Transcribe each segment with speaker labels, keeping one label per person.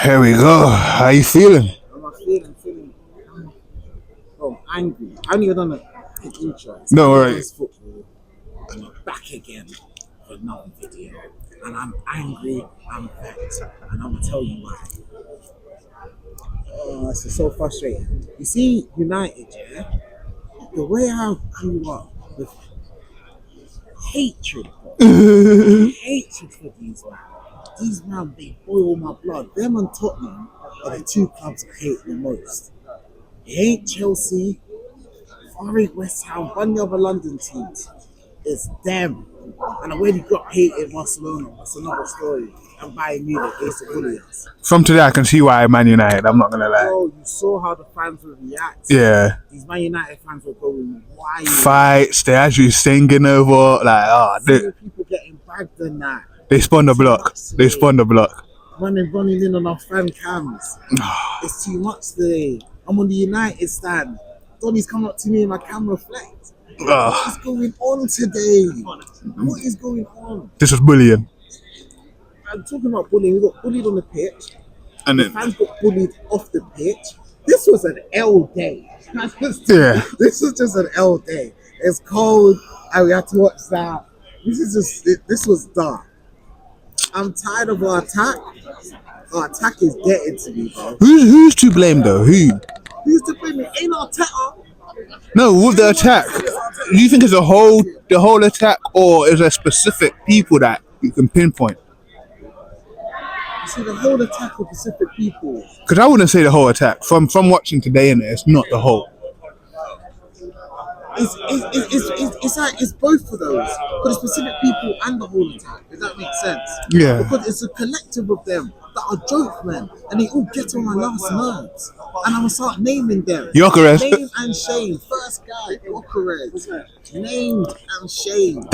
Speaker 1: Here we go. How you feeling?
Speaker 2: I'm feeling. I'm angry. I only done an intro.
Speaker 1: No, alright.
Speaker 2: Football, and I'm back again for another video. And I'm angry, I'm vexed, and I'm gonna tell you why. Oh, this is so frustrating. You see, United, yeah? The way I grew up with hatred, hatred for these men. These men, they boil my blood. Them and Tottenham are the two clubs I hate the most. It ain't Chelsea, Warwick, West Ham, one of the other London teams. It's them. And I already got hated Barcelona. That's another story. And Bayern Munich, they used to bully us.
Speaker 1: From today, I can see why Man United. I'm not gonna lie.
Speaker 2: Bro, you saw how the fans would react.
Speaker 1: Yeah.
Speaker 2: These Man United fans were going wild.
Speaker 1: Fights. They actually singing over.
Speaker 2: Seeing people getting bagged and that.
Speaker 1: They spun the block. They spun the block.
Speaker 2: Running in on our fan cams. It's too much today. I'm on the United stand. Donny's come up to me and my camera flex. What is going on today? What is going on?
Speaker 1: This was bullying.
Speaker 2: I'm talking about bullying. We got bullied on the pitch.
Speaker 1: And
Speaker 2: The
Speaker 1: then,
Speaker 2: fans got bullied off the pitch. This was an L day.
Speaker 1: yeah.
Speaker 2: This was just an L day. It's cold and we had to watch that. This was dark. I'm tired of our attack. Our attack is getting to me, bro.
Speaker 1: Who's to blame though? Who?
Speaker 2: Who's to blame? It ain't Arteta.
Speaker 1: No, with the attack. Do you think it's the whole attack, or is there specific people that you can pinpoint?
Speaker 2: You see, the whole attack of Pacific people.
Speaker 1: Because I wouldn't say the whole attack. From watching today, and it's not the whole.
Speaker 2: It's both of those. For the specific people and the whole attack. Does that make sense?
Speaker 1: Yeah.
Speaker 2: Because it's a collective of them that are joke men, and they all get on my last nerves. And I'm gonna start naming them.
Speaker 1: Gyökeres.
Speaker 2: Name and shame. First guy, Gyökeres. Named and shamed.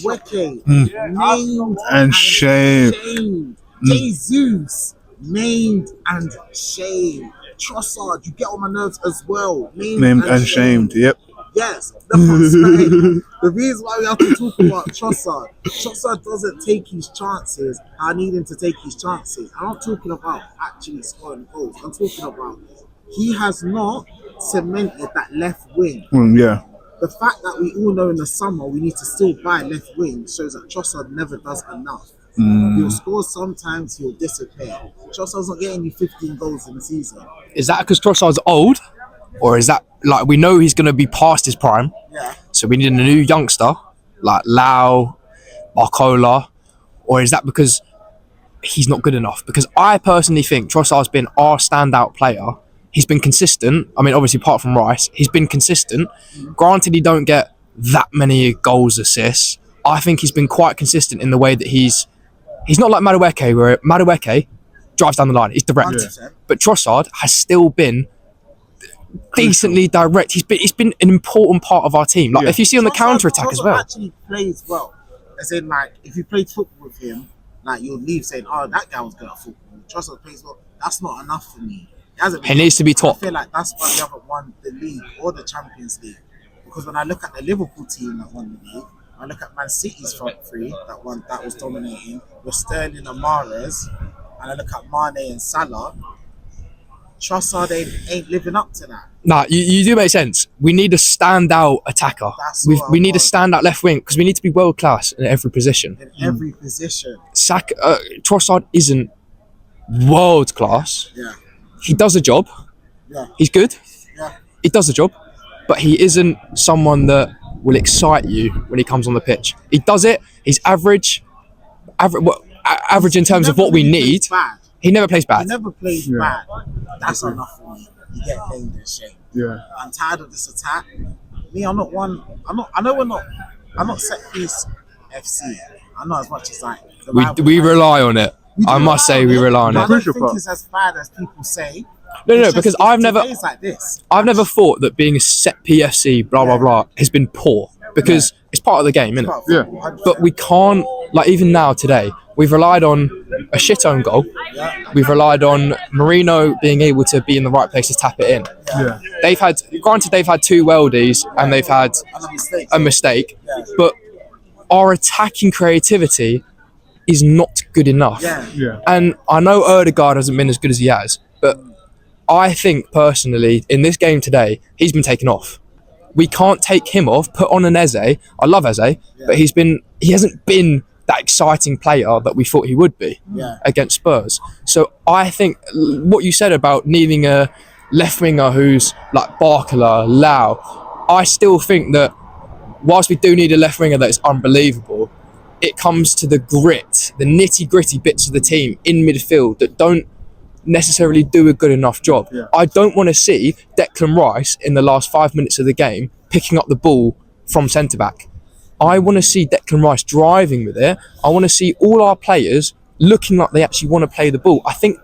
Speaker 2: Weke. Named
Speaker 1: And shamed.
Speaker 2: shamed. Jesus. Named and shamed. Trossard, you get on my nerves as well.
Speaker 1: Named and shamed. Yep.
Speaker 2: Yes, the reason why we have to talk about Trossard doesn't take his chances. I need him to take his chances. I'm not talking about actually scoring goals. I'm talking about he has not cemented that left wing.
Speaker 1: Yeah.
Speaker 2: The fact that we all know in the summer we need to still buy left wing shows that Trossard never does enough. He'll score sometimes, he'll disappear. Trossard's not getting you 15 goals in the season.
Speaker 3: Is that because Trossard's old? Or is that, like, we know he's going to be past his prime,
Speaker 2: Yeah.
Speaker 3: so we need a new youngster, like Lau, Barcola, or is that because he's not good enough? Because I personally think Trossard's been our standout player. He's been consistent. I mean, obviously, apart from Rice, he's been consistent. Granted, he don't get that many goals, assists. I think he's been quite consistent in the way that he's not like Madueke, where Madueke drives down the line. He's direct.
Speaker 2: 100%.
Speaker 3: But Trossard has still been decently direct. He's been an important part of our team. Like, if you see on the counter attack as well.
Speaker 2: Trossard actually plays well. As in, like, if you played football with him, like, you'll leave saying, "Oh, that guy was good at football." Trossard plays well. That's not enough for me.
Speaker 3: He needs to be top.
Speaker 2: I feel like that's why we haven't won the league or the Champions League. Because when I look at the Liverpool team that won the league, I look at Man City's front three that was dominating with Sterling and Mahrez, and I look at Mane and Salah. Trossard ain't living up to that.
Speaker 3: Nah, you do make sense. We need a standout attacker. We need a standout left wing because we need to be world class in every position.
Speaker 2: In every position.
Speaker 3: Trossard isn't world class.
Speaker 2: Yeah.
Speaker 3: He does a job.
Speaker 2: Yeah.
Speaker 3: He's good.
Speaker 2: Yeah.
Speaker 3: He does a job, but he isn't someone that will excite you when he comes on the pitch. He does it. He's average in terms of what we need.
Speaker 2: Bad.
Speaker 3: He never plays bad.
Speaker 2: He never plays bad. That's enough for me. You get named and shamed.
Speaker 1: Yeah.
Speaker 2: I'm tired of this attack. I'm not set piece FC. I'm not as much as like
Speaker 3: We rely on it. I must say we rely on
Speaker 2: I
Speaker 3: it.
Speaker 2: don't think it's as bad as people say.
Speaker 3: No, because I've never
Speaker 2: like this.
Speaker 3: thought that being a set PFC, blah blah blah, has been poor because it's part of the game, isn't it?
Speaker 1: Yeah.
Speaker 3: But we can't, like, even now today, we've relied on a shit own goal. We've relied on Marino being able to be in the right place to tap it in.
Speaker 1: Yeah.
Speaker 3: They've had two worldies and they've had a mistake, but our attacking creativity is not good enough.
Speaker 2: Yeah.
Speaker 3: And I know Ødegaard hasn't been as good as he has, but I think personally in this game today he's been taken off. We can't take him off. Put on an Eze. I love Eze, but he hasn't been that exciting player that we thought he would be against Spurs. So I think what you said about needing a left winger who's like Barcola, Lau, I still think that whilst we do need a left winger that is unbelievable, it comes to the grit, the nitty gritty bits of the team in midfield that don't necessarily do a good enough job. I don't want to see Declan Rice in the last 5 minutes of the game picking up the ball from centre back. I want to see Declan Rice driving with it. I want to see all our players looking like they actually want to play the ball. I think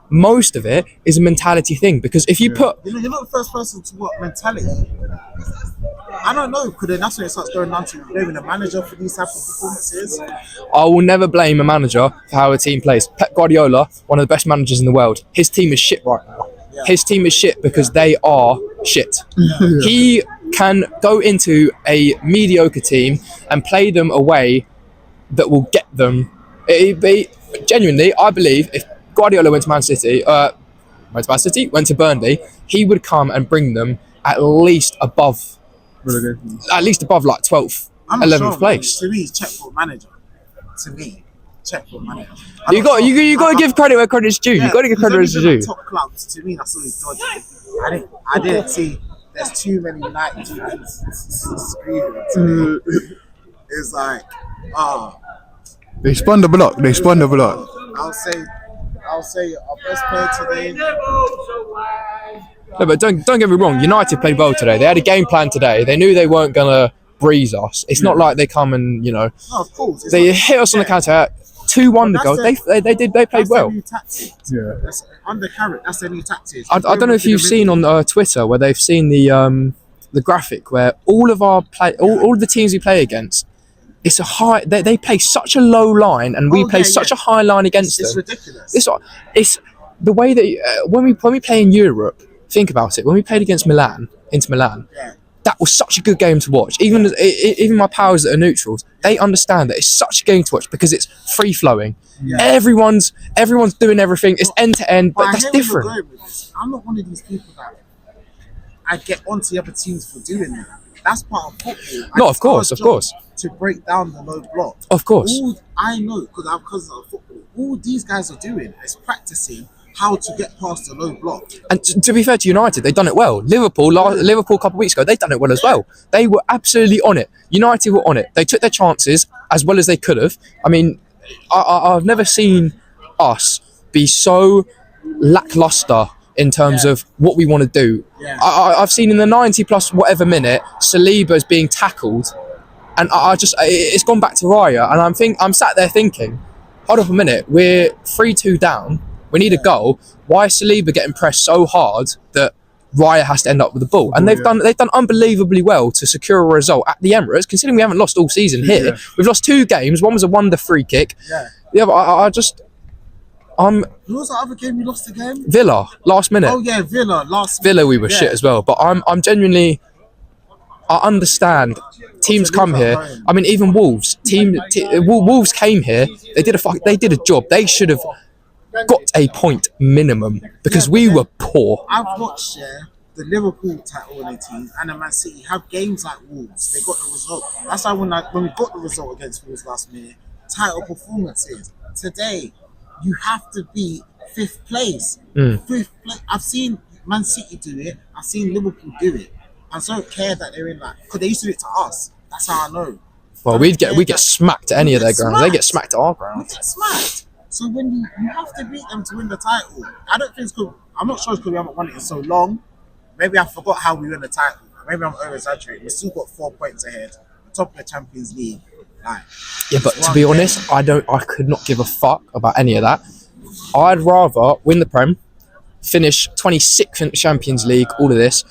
Speaker 3: most of it is a mentality thing, because if you put...
Speaker 2: You're not the first person to what mentality. I don't know, because then that's when it starts going down to blaming the manager for these type of performances.
Speaker 3: I will never blame a manager for how a team plays. Pep Guardiola, one of the best managers in the world, his team is shit right now. His team is shit because they are shit. He can go into a mediocre team and play them a way that will get them. Genuinely, I believe if Guardiola went to Burnley, he would come and bring them at least above like 12th, 11th place.
Speaker 2: To me, he's checkbook manager. To me, checkbook manager.
Speaker 3: You got to give credit where credit's due. You got to give credit where it's due.
Speaker 2: Top clubs, to me, that's all he's dodgy. I didn't see. There's too many United fans screaming to me. It's like,
Speaker 1: They spun the block.
Speaker 2: I'll say our best player today.
Speaker 3: No, but don't get me wrong. United played well today. They had a game plan today. They knew they weren't gonna breeze us. It's not like they come and
Speaker 2: No, of course.
Speaker 3: they hit us on the counter. 2-1 the goal. They played well.
Speaker 2: That's under Carrot. That's their new tactic.
Speaker 3: I don't know if you've seen on Twitter where they've seen the graphic where all of our all of the teams we play against, it's a high. They play such a low line and we play such a high line against them.
Speaker 2: It's ridiculous.
Speaker 3: It's the way that when we play in Europe. Think about it. When we played against Inter Milan, that was such a good game to watch. Even my pals that are neutrals, they understand that it's such a game to watch because it's free flowing. Everyone's doing everything. It's end to end, but that's different.
Speaker 2: I'm not one of these people that I get onto the other teams for doing that. That's part of football.
Speaker 3: No, of course.
Speaker 2: To break down the low block.
Speaker 3: Of course.
Speaker 2: All I know, because of football, all these guys are doing is practicing how to get past the low block.
Speaker 3: And to be fair to United, they've done it well. Liverpool a couple of weeks ago, they've done it well as well. They were absolutely on it. United were on it. They took their chances as well as they could have. I mean, I've never seen us be so lackluster in terms of what we want to do. I've seen in the 90 plus whatever minute, Saliba's being tackled, and it's gone back to Raya, and I'm sat there thinking, hold up a minute, we're 3-2 down. We need a goal. Why is Saliba getting pressed so hard that Raya has to end up with the ball? And they've done unbelievably well to secure a result at the Emirates, considering we haven't lost all season here. We've lost 2 games. One was a wonder free kick. The other,
Speaker 2: Who was the other game we lost again?
Speaker 3: Villa, last minute.
Speaker 2: Oh yeah, Villa,
Speaker 3: Villa, we were shit as well. But I'm genuinely, I understand. Teams come here. I mean, even Wolves. Wolves came here. They did a job. They should have got a point minimum because we were poor.
Speaker 2: I've watched the Liverpool title winning team and the Man City have games like Wolves. They got the result. That's why when we got the result against Wolves last minute, title performances. Today, you have to be 5th place. 5th place. I've seen Man City do it. I've seen Liverpool do it. I don't care that they're in that because they used to do it to us. That's how I know.
Speaker 3: Well, we get smacked at any of their grounds. They get smacked at our ground.
Speaker 2: We get smacked. So when you have to beat them to win the title, I don't think it's good. I'm not sure it's because we haven't won it in so long. Maybe I forgot how we won the title. Maybe I'm over-exaggerating. We still got 4 points ahead. Top of the Champions League.
Speaker 3: Yeah, but to be honest, I could not give a fuck about any of that. I'd rather win the Prem, finish 26th in the Champions League, all of this.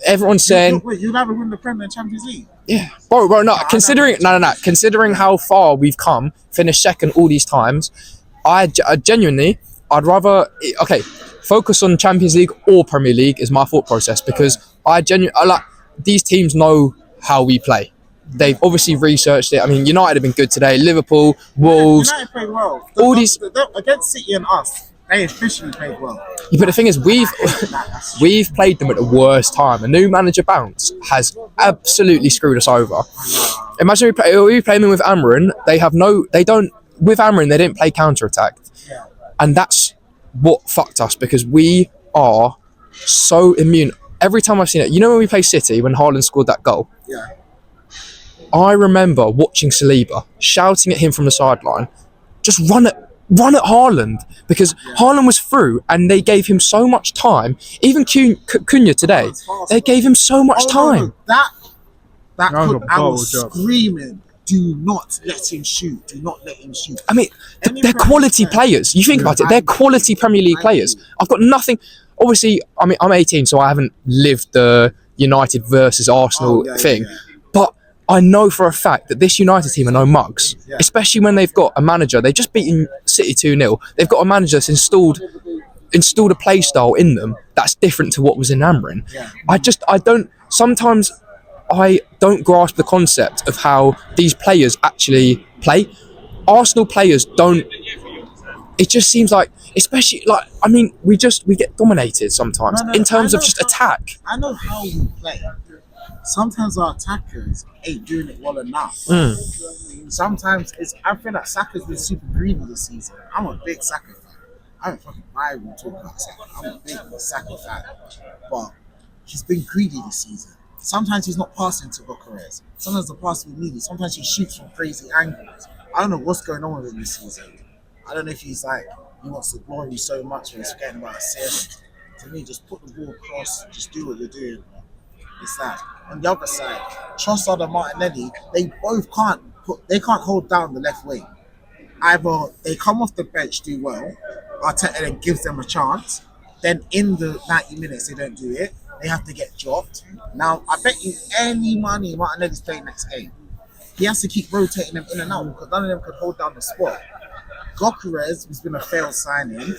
Speaker 3: Everyone's saying...
Speaker 2: Wait, you'd rather win the Prem than Champions League?
Speaker 3: Yeah. Bro, considering how far we've come, finished second all these times, I genuinely, I'd rather... Okay, focus on Champions League or Premier League is my thought process because I like these teams know how we play. They've obviously researched it. I mean, United have been good today. Liverpool, Wolves.
Speaker 2: United played well.
Speaker 3: All these
Speaker 2: Against City and us, they officially played well.
Speaker 3: Yeah, but the thing is, we've played them at the worst time. A new manager bounce has absolutely screwed us over. Imagine we playing them with Amarin. With Amarin, they didn't play counter attack, and that's what fucked us because we are so immune. Every time I've seen it, you know when we play City when Haaland scored that goal.
Speaker 2: Yeah.
Speaker 3: I remember watching Saliba shouting at him from the sideline, just run at Haaland because Haaland was through and they gave him so much time. Even Cunha today, they gave him so much time.
Speaker 2: That
Speaker 1: was
Speaker 2: put
Speaker 1: a
Speaker 2: I
Speaker 1: bold
Speaker 2: was
Speaker 1: job.
Speaker 2: screaming, do not let him shoot. Do not let him shoot.
Speaker 3: I mean, they're quality players. You think about it, they're quality Premier League players. I've got nothing. Obviously, I mean, I'm 18, so I haven't lived the United versus Arsenal thing. But I know for a fact that this United team are no mugs, especially when they've got a manager. They've just beaten City 2-0. They've got a manager that's installed a play style in them that's different to what was in Amarin. Sometimes I don't grasp the concept of how these players actually play. Arsenal players don't. It just seems like, especially like, I mean, we get dominated sometimes in terms of just attack.
Speaker 2: I know how we play. Sometimes our attackers ain't doing it well enough. Sometimes I feel like Saka's been super greedy this season. I'm a big Saka fan. I don't fucking mind when we talk about Saka. I'm a big Saka fan. But he's been greedy this season. Sometimes he's not passing to Bucharest. Sometimes the pass we need. Sometimes he shoots from crazy angles. I don't know what's going on with him this season. I don't know if he's like, he wants the glory so much and he's forgetting about assists. To me, just put the ball across, just do what you're doing. It's that. On the other side, Trossard and Martinelli, they can't hold down the left wing. Either they come off the bench, do well, Arteta then gives them a chance, then in the 90 minutes they don't do it, they have to get dropped. Now, I bet you any money Martinelli's playing next game. He has to keep rotating them in and out because none of them could hold down the spot. Gokeres has been a failed signing.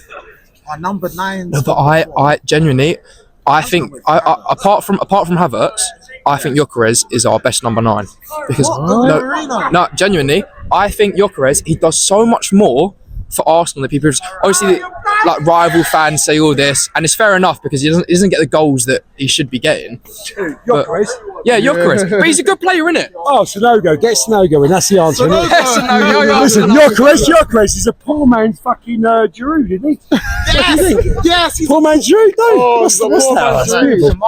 Speaker 2: Our number 9.
Speaker 3: No, but I genuinely, I think apart from Havertz, I think Gyökeres is our best number 9 because no, genuinely, I think Gyökeres, he does so much more for Arsenal than people. Obviously, like rival fans say all this, and it's fair enough because he doesn't get the goals that he should be getting.
Speaker 4: Gyökeres?
Speaker 3: Yeah, Gyökeres, but he's a good player, isn't it?
Speaker 4: Oh, Sonogo, get Sonogo in. That's the answer. Isn't it?
Speaker 3: Sonogo.
Speaker 4: Listen, Gyökeres is a poor man's fucking Giroud, isn't he?
Speaker 2: Yes,
Speaker 4: Poor man's Giroud, no. What's that? That's beautiful.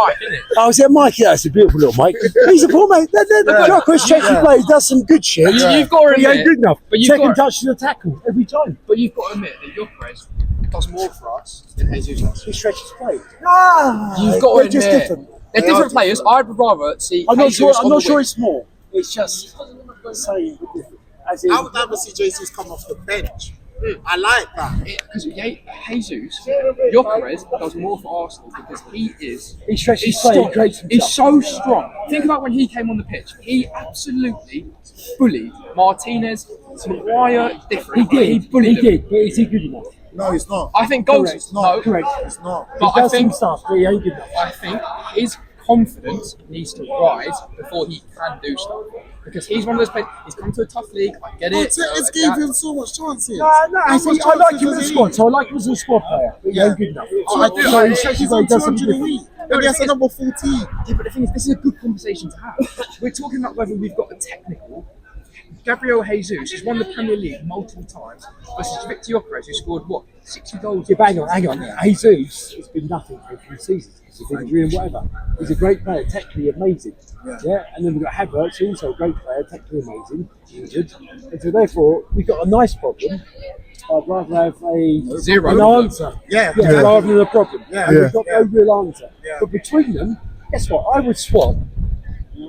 Speaker 4: Oh, is that Mike? Yeah, it's a beautiful little Mike. He's a poor man. Gyökeres checks the play, does some good shit.
Speaker 3: You've got to
Speaker 4: But he
Speaker 3: admit,
Speaker 4: ain't good enough. Second touch to the tackle every time.
Speaker 3: But you've got to admit that Gyökeres does more for us than Jesus does.
Speaker 4: He stretches play.
Speaker 3: You've got to
Speaker 4: They're
Speaker 3: admit.
Speaker 4: just different.
Speaker 3: They're different players. I'd rather see.
Speaker 4: I'm not
Speaker 3: Jesus
Speaker 4: sure.
Speaker 3: on the wing.
Speaker 4: It's more. It's just saying different. As in,
Speaker 2: I would rather see Jesus come off the bench. I like that.
Speaker 3: Because Jesus, Gyökeres does more for Arsenal because
Speaker 4: he stretches play. He creates himself.
Speaker 3: He's so strong. Think about when he came on the pitch. He absolutely bullied Martinez, Maguire. Different. He bullied him.
Speaker 4: He did. But is he good enough?
Speaker 2: No, he's not.
Speaker 3: I think goals.
Speaker 4: Correct.
Speaker 3: No,
Speaker 4: Correct.
Speaker 2: It's not.
Speaker 3: but
Speaker 4: He
Speaker 3: I
Speaker 4: does some
Speaker 3: think
Speaker 4: stuff, but he ain't good enough.
Speaker 3: I think his confidence needs to rise before he can do stuff. Because he's one of those players. He's come to a tough league. I get it.
Speaker 2: Arteta's gave him so much chances.
Speaker 4: No, I like him as a squad, so I like him as a squad player, but he ain't good enough.
Speaker 2: I do.
Speaker 4: So he stretches
Speaker 2: He's
Speaker 4: play,
Speaker 2: on
Speaker 4: does something
Speaker 2: 200 a
Speaker 4: different.
Speaker 2: week. And that's a number 14.
Speaker 3: Yeah, but the thing is, this is a good conversation to have. We're talking about whether we've got a technical. Gabriel Jesus has won the Premier League multiple times versus Victor Gyökeres, who scored, 60 goals?
Speaker 4: Yeah, hang on. Jesus has been nothing for a few seasons. He's been injury and whatever. He's a great player, technically amazing. Yeah, and then we've got Havertz, who's also a great player, technically amazing, injured. And so therefore, we've got a nice problem. I'd rather have an answer.
Speaker 2: Yeah.
Speaker 4: Rather than a problem.
Speaker 2: Yeah.
Speaker 4: And we've got no real answer.
Speaker 2: Yeah.
Speaker 4: But between them, guess what? I would swap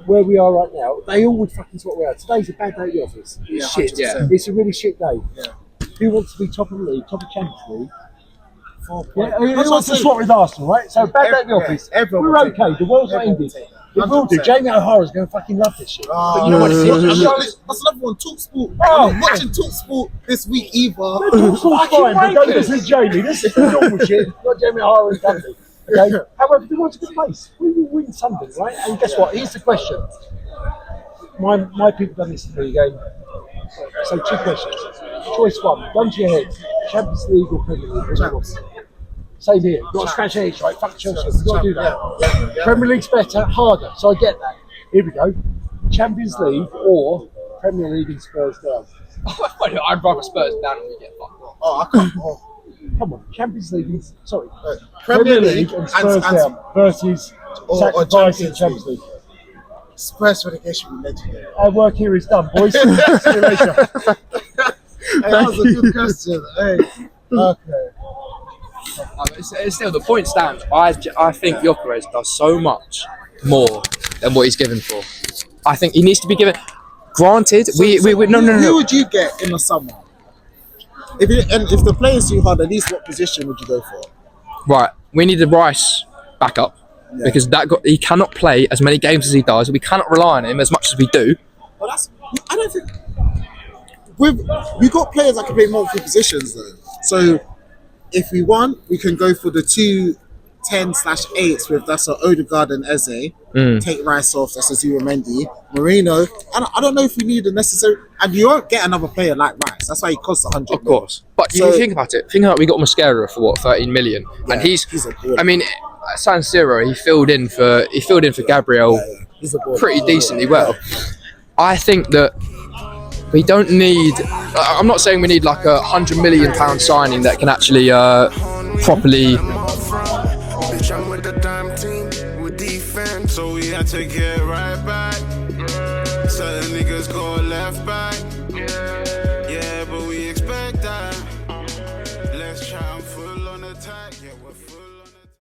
Speaker 4: where we are right now. They all would fucking swap where we are. Today's a bad day at the office.
Speaker 2: Yeah,
Speaker 4: It's shit.
Speaker 2: 100%.
Speaker 4: It's a really shit day.
Speaker 2: Yeah.
Speaker 4: Who wants to be top of the league, top of Champions League?
Speaker 2: 4
Speaker 4: Yeah,
Speaker 2: points.
Speaker 4: who wants to swap with Arsenal, right? So bad day at the office.
Speaker 2: everyone
Speaker 4: We're
Speaker 2: will take
Speaker 4: okay.
Speaker 2: that.
Speaker 4: The world's not
Speaker 2: Everyone will
Speaker 4: ended.
Speaker 2: take that.
Speaker 4: It will do.
Speaker 2: 100%.
Speaker 4: Jamie O'Hara's going to fucking love this shit.
Speaker 2: But
Speaker 3: you know what it is?
Speaker 2: That's another one. TalkSport.
Speaker 4: Oh,
Speaker 2: I'm not watching TalkSport this week either.
Speaker 4: It's all fine, but don't listen to Jamie. This is the normal shit, not Jamie O'Hara and company. Okay? However, the world's a good place. We will win something, right? And guess what? Here's the question. my people done this to me again. So 2 questions. Choice 1, gun to your head. Champions League or Premier League?
Speaker 2: Champions.
Speaker 4: Same here. You've got to scratch your head, right? Fuck Chelsea. You've got to do that. Premier League's better, harder. So I get that. Here we go. Champions League or Premier League and Spurs down.
Speaker 3: I'd rather Spurs down and we get fucked.
Speaker 2: Oh, I can't. Oh.
Speaker 4: Come on, Champions League and
Speaker 2: Premier League
Speaker 4: and Spurs down versus
Speaker 2: or
Speaker 4: sacrificing Champions League.
Speaker 2: Spurs relegation would be legendary.
Speaker 4: Our work here is done, boys. See you later.
Speaker 2: Hey, that was a good question. Hey. Okay.
Speaker 3: It's still, the point stands. I think Gyökeres does so much more than what he's given for. I think he needs to be given. Granted,
Speaker 2: Who
Speaker 3: no.
Speaker 2: would you get in the summer? If the player's too hard, at least what position would you go for?
Speaker 3: Right, we need the Rice back up because he cannot play as many games as he does. We cannot rely on him as much as we do.
Speaker 2: Well, I don't think we've got players that can play multiple positions though. So if we want, we can go for the 2 10/8s with that's Odegaard and Eze. Take Rice off, that's Azura Mendy, Marino. I don't know if we need a necessary, and you won't get another player like Rice. That's why he costs 100.
Speaker 3: Of course, but you think about it. Think about we got Mosquera for what 13 million, and he's
Speaker 2: a baller.
Speaker 3: I mean, at San Siro he filled in for Gabriel
Speaker 2: He's a baller.
Speaker 3: pretty decently well. I think that we don't need. I'm not saying we need like a £100 million signing that can actually properly.
Speaker 5: I'm with the dime team, with defense, so we had to get right back. Certain niggas go left back.